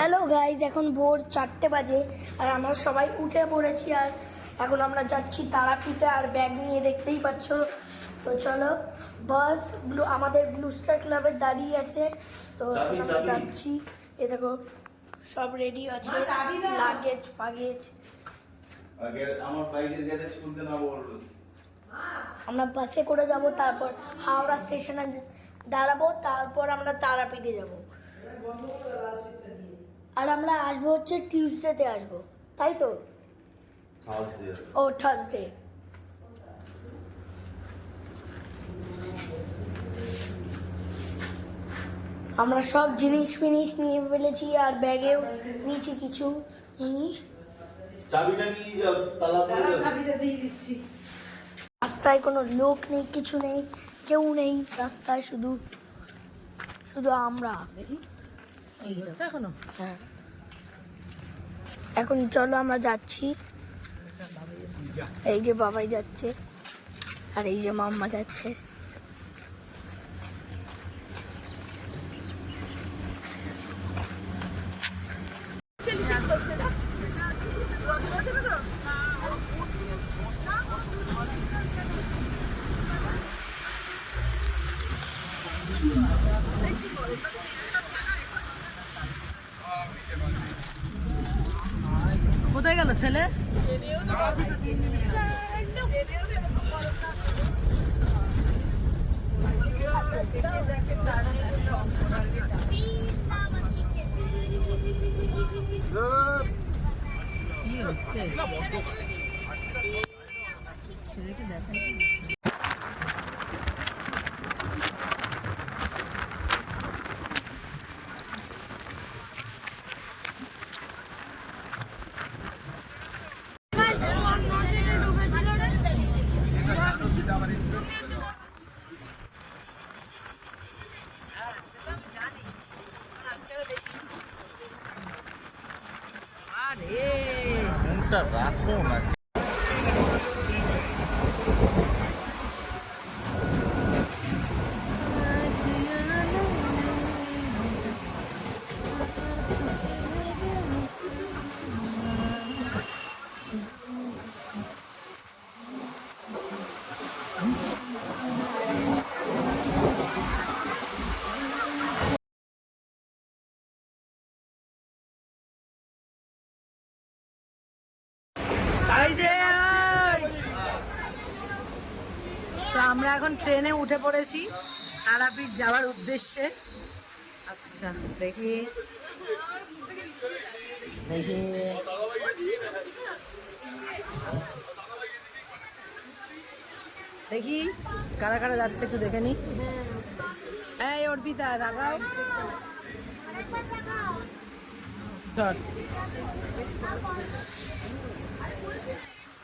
Hello guys, এখন ভোর 4টে বাজে আর আমরা সবাই উঠে পড়েছি। আর এখন আমরা যাচ্ছি তারাপীঠে, আর ব্যাগ নিয়ে দেখতেই পাচ্ছ। তো চলো, বাস আমাদের ব্লু স্টার ক্লাবে দাঁড়িয়ে আছে। তো আমরা যাচ্ছি। এ দেখো সব রেডি আছে, লাগেজ ফাগেজ। আমরা বাসে করে যাব, তারপর হাওড়া স্টেশনে দাঁড়াবো, তারপর আমরা তারাপীঠে যাব। আর আমরা আসবো হচ্ছে টিউসডেতে আসবো, তাই তো? ও থার্সডে। আমরা সব জিনিস ফিনিস নিয়ে ফেলেছি, আর ব্যাগেও নিয়েছি কিছু জিনিস। চাবিটা নিয়ে যাও, তালা দিয়ে দিচ্ছি। রাস্তায় কোনো লোক নেই, কিছু নেই, কেউ নেই রাস্তায়, শুধু আমরা। হ্যাঁ, এখন চলো আমরা যাচ্ছি। এই যে বাবাই যাচ্ছে, আর এই যে মাম্মা যাচ্ছে। কোথায় গেল ছেলে? কি হচ্ছে ছেলেকে দেখা রাখো না। তো আমরা এখন ট্রেনে উঠে পড়েছি তারাপীঠ যাওয়ার উদ্দেশ্যে। আচ্ছা, দেখি দেখি দেখি কারা কারা যাচ্ছে একটু দেখে নি। এই অর্পিতা রাগাও,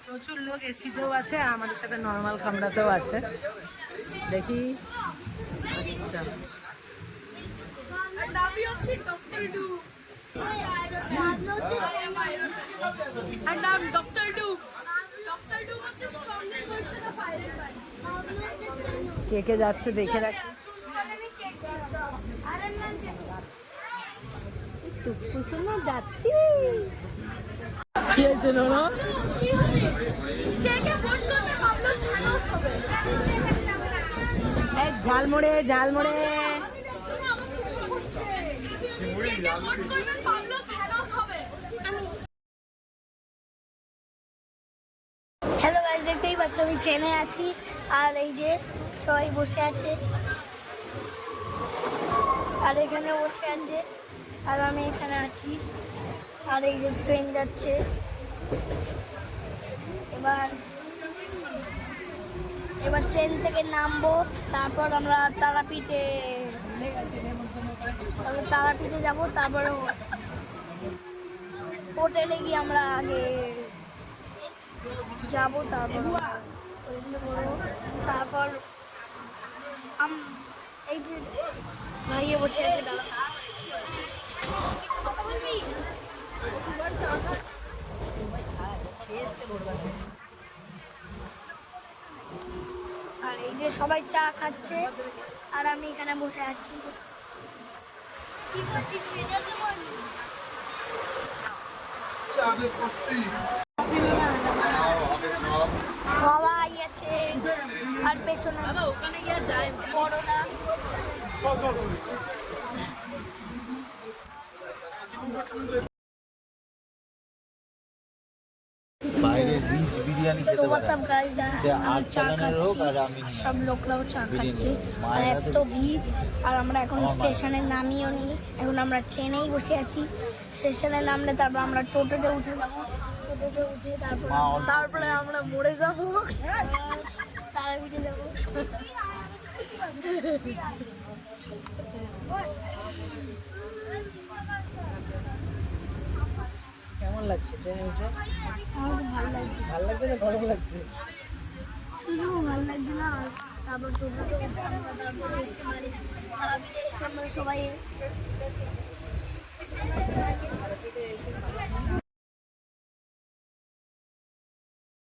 প্রচুর লোক এসিতেও আছে, আমাদের সাথে নর্মাল কামরাতেও আছে। দেখি আচ্ছা, কে কে যাচ্ছে দেখে রাখি। কি হয়েছে নোনো? ঝালমুড়ে ঝালমুড়ে হ্যালো গাইজ, দেখতেই পাচ্ছ আমি ট্রেনে আছি, আর এই যে সবাই বসে আছে, আর এখানে বসে আছে, আর আমি এখানে আছি। আর এই যে ট্রেন যাচ্ছে, এবার ট্রেন থেকে নামবো, তারপর আমরা তারাপীঠে যাব, তারপর হোটেলে গিয়ে আমরা আগে যাবো, তারপর এই যে ভাইয়ে বসে আছে দাদা। আর এই যে সবাই চা খাচ্ছে, আর আমি এখানে বসে আছি। সবাই আছে আর পেছনে ওখানে গিয়ে যায় করোনা বাইরে রিচ বিরিয়ানি খেতে পারে হোয়াটসঅ্যাপ গাইজ আর চালানের হোক আর আমি সব লোকরাও চা খাচ্ছে আর মায়েরা এত ভিড় আর আমরা এখন স্টেশনে নামিও নি এখন আমরা ট্রেনেই বসে আছি স্টেশনে নামলে তারপর আমরা টোটোতে উঠে যাবো টোটোতে উঠে তারপরে আমরা মরে যাবো তারাপীঠে যাবো কেমন লাগছে ট্রেনে উঠে? আমার খুব ভালো লাগছে ভালো লাগছে না গরম লাগছে? শুধু ভালো লাগছে না আর তারপর টোটোতে উঠে আমরা তারপরে এসে বাড়ি তারাপীঠে এসে আমরা সবাই